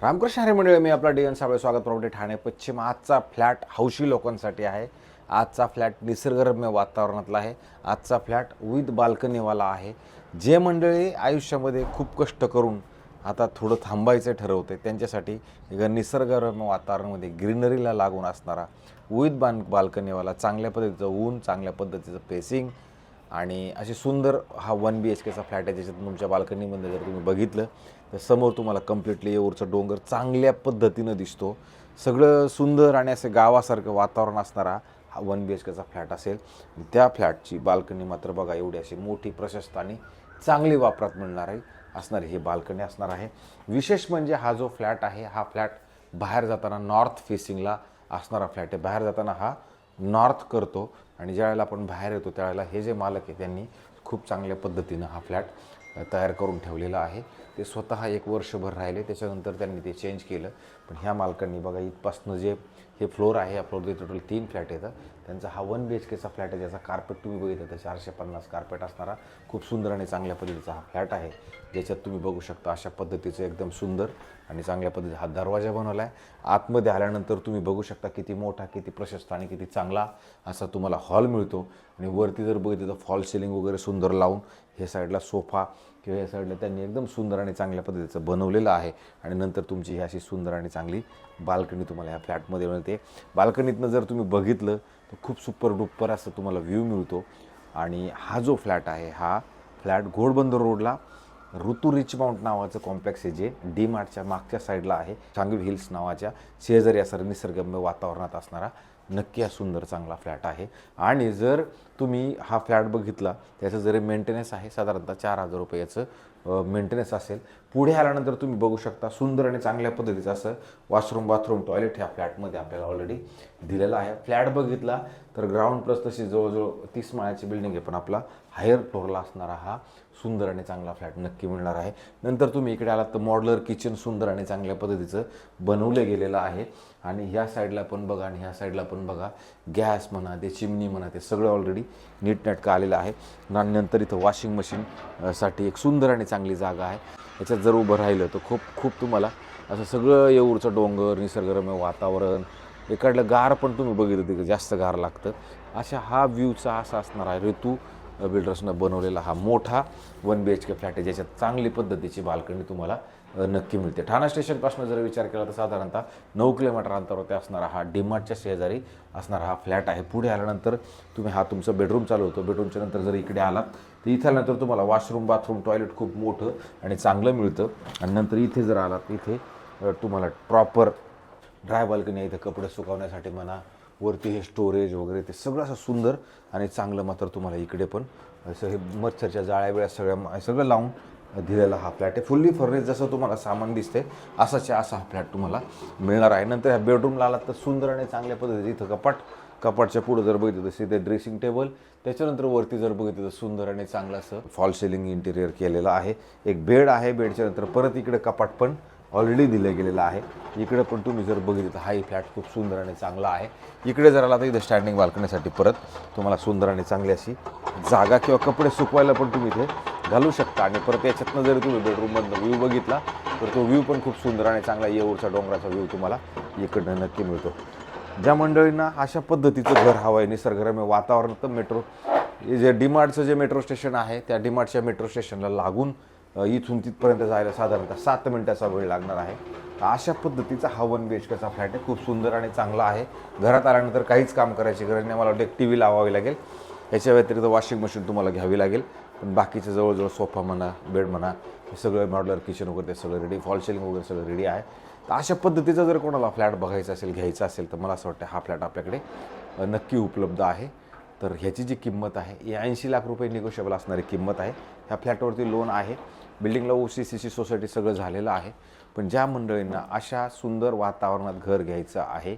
रामकृष्ण हरी मंडळी, मी आपला डी.एन. साबळे, स्वागत प्रॉपर्टी ठाणे पश्चिम. आजचा फ्लॅट हौशी लोकांसाठी आहे. आजचा फ्लॅट निसर्गरम्य वातावरणातला आहे. आजचा फ्लॅट विथ बाल्कनीवाला आहे. जे मंडळी आयुष्यामध्ये खूप कष्ट करून आता थोडं थांबायचं ठरवते त्यांच्यासाठी एक निसर्गरम्य वातावरणामध्ये ग्रीनरीला लागून असणारा विथ बाल्कनीवाला, चांगल्या पद्धतीचं ऊन, चांगल्या पद्धतीचं पेसिंग आणि अशी सुंदर हा 1 BHKचा फ्लॅट आहे. ज्याच्यात तुमच्या बाल्कनीमध्ये जर तुम्ही बघितलं तर समोर तुम्हाला कम्प्लिटली येऊरचं डोंगर चांगल्या पद्धतीनं दिसतो. सगळं सुंदर आणि असं गावासारखं वातावरण असणारा हा 1 BHKचा फ्लॅट असेल. त्या फ्लॅटची बाल्कनी मात्र बघा, एवढी अशी मोठी, प्रशस्त आणि चांगली वापरात मिळणार आहे असणारी ही बाल्कनी असणार आहे. विशेष म्हणजे हा जो फ्लॅट आहे, हा फ्लॅट बाहेर जाताना नॉर्थ फेसिंगला असणारा फ्लॅट आहे. बाहेर जाताना हा नॉर्थ करतो आणि ज्यावेळेला आपण बाहेर येतो त्यावेळेला हे जे मालक आहे त्यांनी खूप चांगल्या पद्धतीनं हा फ्लॅट तयार करून ठेवलेला आहे. ते स्वतः 1 वर्षभर राहिले, त्याच्यानंतर त्यांनी ते चेंज केलं. पण ह्या मालकांनी बघा, इथपासनं जे हे फ्लोर आहे, या फ्लोरचे टोटल 3 फ्लॅट येतं. त्यांचा हा 1 BHKचा फ्लॅट आहे. ज्याचा कार्पेट तुम्ही बघितलं तर 450 कार्पेट असणारा खूप सुंदर आणि चांगल्या पद्धतीचा हा फ्लॅट आहे. ज्याच्यात तुम्ही बघू शकता अशा पद्धतीचं एकदम सुंदर आणि चांगल्या पद्धतीचा हा दरवाजा बनवला आहे. आतमध्ये आल्यानंतर तुम्ही बघू शकता किती मोठा, किती प्रशस्त आणि किती चांगला असा तुम्हाला हॉल मिळतो. आणि वरती जर बघितलं तर फॉल सिलिंग वगैरे सुंदर लावून हे साईडला सोफा किंवा या साईडला त्यांनी एकदम सुंदर आणि चांगल्या पद्धतीचं बनवलेलं आहे. आणि नंतर तुमची ही अशी सुंदर आणि चांगली बाल्कनी तुम्हाला ह्या फ्लॅटमध्ये मिळते. बाल्कनीतनं जर तुम्ही बघितलं तर खूप सुपर डुप्पर असं तुम्हाला व्ह्यू मिळतो. आणि हा जो फ्लॅट आहे, हा फ्लॅट घोडबंदर रोडला ऋतू रिच माउंट नावाचं कॉम्प्लेक्स आहे, जे डी मार्टच्या मागच्या साईडला आहे. सांगवी हिल्स नावाच्या शेजारी असणारा निसर्गरम्य वातावरणात असणारा नक्की हा सुंदर चांगला फ्लॅट आहे. आणि जर तुम्ही हा फ्लॅट बघितला, त्याचं जरी मेंटेनन्स आहे साधारणतः 4,000 रुपये याचं मेंटेनन्स असेल. पुढे आल्यानंतर तुम्ही बघू शकता सुंदर आणि चांगल्या पद्धतीचं असं वॉशरूम, बाथरूम, टॉयलेट ह्या फ्लॅटमध्ये आपल्याला ऑलरेडी दिलेला आहे. फ्लॅट बघितला तर ग्राउंड प्लस तशी जवळजवळ 30 माळ्याची बिल्डिंग आहे, पण आपला हायर फ्लोअरला असणारा हा सुंदर आणि चांगला फ्लॅट नक्की मिळणार आहे. नंतर तुम्ही इकडे आलात तर मॉड्युलर किचन सुंदर आणि चांगल्या पद्धतीचं बनवलं गेलेलं आहे. आणि ह्या साईडला पण बघा आणि ह्या साईडला पण बघा, गॅस म्हणा, ते चिमणी म्हणा, ते सगळं ऑलरेडी नीटनेटकं आलेलं आहे. आणि नंतर इथं वॉशिंग मशीन साठी एक सुंदर आणि चांगली जागा आहे. याच्यात जर उभं राहिलं तर खूप तुम्हाला असं सगळं येऊरचं डोंगर, निसर्गरम्य वातावरण, इकडलं गार पण तुम्ही बघितलं तिकडे जास्त गार लागतं. अशा हा व्ह्यूचा असा असणार आहे. ऋतू बिल्डर्सनं बनवलेला हा मोठा 1 BHK फ्लॅट आहे, ज्याच्यात चांगली पद्धतीची बाल्कनी तुम्हाला नक्की मिळते. ठाणा स्टेशनपासून जर विचार केला तर साधारणतः 9 किलोमीटर अंतरावरती असणारा हा डीमार्टच्या शेजारी असणारा हा फ्लॅट आहे. पुढे आल्यानंतर तुम्ही हा तुमचं बेडरूम चालू होतो. बेडरूमच्या नंतर जर इकडे आलात तर इथे आल्यानंतर तुम्हाला वॉशरूम, बाथरूम, टॉयलेट खूप मोठं आणि चांगलं मिळतं. आणि नंतर इथे जर आलात, इथे तुम्हाला प्रॉपर ड्राय बाल्कनी आहे. इथं कपडे सुकवण्यासाठी म्हणा, वरती हे स्टोरेज वगैरे ते सगळं असं सुंदर आणि चांगलं मात्र तुम्हाला इकडे पण असं हे मच्छरच्या जाळ्या बिळ्या सगळं लावून दिलेला हा फ्लॅट आहे. फुल्ली फर्निश, जसं तुम्हाला सामान दिसते असा हा फ्लॅट तुम्हाला मिळणार आहे. नंतर ह्या बेडरूमला आलात तर सुंदर आणि चांगल्या पद्धतीचं इथं कपाटच्या पुढं जर बघितलं तर ते ड्रेसिंग टेबल, त्याच्यानंतर वरती जर बघितलं तर सुंदर आणि चांगलं असं फॉल सिलिंग इंटिरियर केलेलं आहे. एक बेड आहे. बेडच्या नंतर परत इकडे कपाट पण ऑलरेडी दिलं गेलेलं आहे. इकडे पण तुम्ही जर बघितलं तर हाही फ्लॅट खूप सुंदर आणि चांगला आहे. इकडे जर आला तर इथं स्टँडिंग बाल्कनीसाठी परत तुम्हाला सुंदर आणि चांगली अशी जागा किंवा कपडे सुकवायला पण तुम्ही इथे घालू शकता. आणि परत याच्यातनं जरी तुम्ही बेडरूममधनं व्ह्यू बघितला तर तो व्ह्यू पण खूप सुंदर आणि चांगला येऊरच्या डोंगराचा व्ह्यू तुम्हाला इकडनं नक्की मिळतो. ज्या मंडळींना अशा पद्धतीचं घर हवं आहे, निसर्गरम्य वातावरण, तर जे डीमार्टचं जे मेट्रो स्टेशन आहे, त्या डीमार्टच्या मेट्रो स्टेशनला लागून इथून तिथपर्यंत जायला साधारणतः 7 मिनिटाचा वेळ लागणार आहे. अशा पद्धतीचा हा 1 BHKचा फ्लॅट आहे. खूप सुंदर आणि चांगला आहे. घरात आल्यानंतर काहीच काम करायची गरज नाही. मला वाटतं एक TV लावावी लागेल. याच्या व्यतिरिक्त वॉशिंग मशीन तुम्हाला घ्यावी लागेल. पण बाकीचं जवळजवळ सोफा म्हणा, बेड म्हणा, हे सगळं मॉड्युलर किचन वगैरे ते सगळं रेडी, फॉल सिलिंग वगैरे सगळं रेडी आहे. तर अशा पद्धतीचा जर कोणाला फ्लॅट बघायचा असेल, घ्यायचा असेल, तर मला असं वाटतं हा फ्लॅट आपल्याकडे नक्की उपलब्ध आहे. तर ह्याची जी किंमत आहे ही 80 लाख रुपये निगोशिएबल असणारी किंमत आहे. ह्या फ्लॅटवरती लोन आहे. बिल्डिंगला OC/CC सोसायटी सगळं झालेलं आहे. पण ज्या मंडळींना अशा सुंदर वातावरणात घर घ्यायचं आहे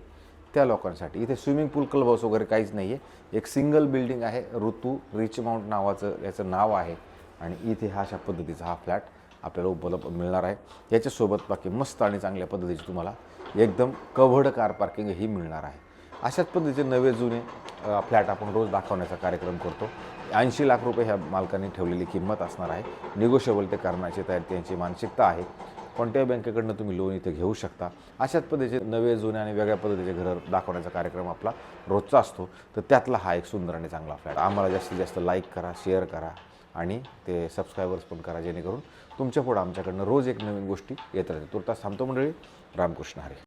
त्या लोकांसाठी इथे स्विमिंग पूल, क्लब हाऊस वगैरे काहीच नाही आहे. एक सिंगल बिल्डिंग आहे. ऋतू रिच माउंट नावाचं याचं नाव आहे. आणि इथे अशा पद्धतीचा हा फ्लॅट आपल्याला उपलब्ध मिळणार आहे. याच्यासोबत बाकी मस्त आणि चांगल्या पद्धतीची तुम्हाला एकदम कव्हर्ड कार पार्किंग ही मिळणार आहे. अशाच पद्धतीचे नवे जुने फ्लॅट आपण रोज दाखवण्याचा कार्यक्रम करतो. 80 लाख रुपये ह्या मालकांनी ठेवलेली किंमत असणार आहे. निगोशिएबल ते करण्याची तयारी त्यांची मानसिकता आहे. कोणत्याही बँकेकडनं तुम्ही लोन इथे घेऊ शकता. अशाच पद्धतीचे नवे जुने आणि वेगळ्या पद्धतीचे घरं दाखवण्याचा कार्यक्रम आपला रोजचा असतो. तर त्यातला हा एक सुंदर आणि चांगला फ्लॅट. आम्हाला जास्तीत जास्त लाईक करा, शेअर करा आणि ते सबस्क्रायबर्स पण करा, जेणेकरून तुमच्या पुढं आमच्याकडनं रोज एक नवीन गोष्टी येत राहतील. तुर्तास थांबतो मंडळी. रामकृष्ण हरी.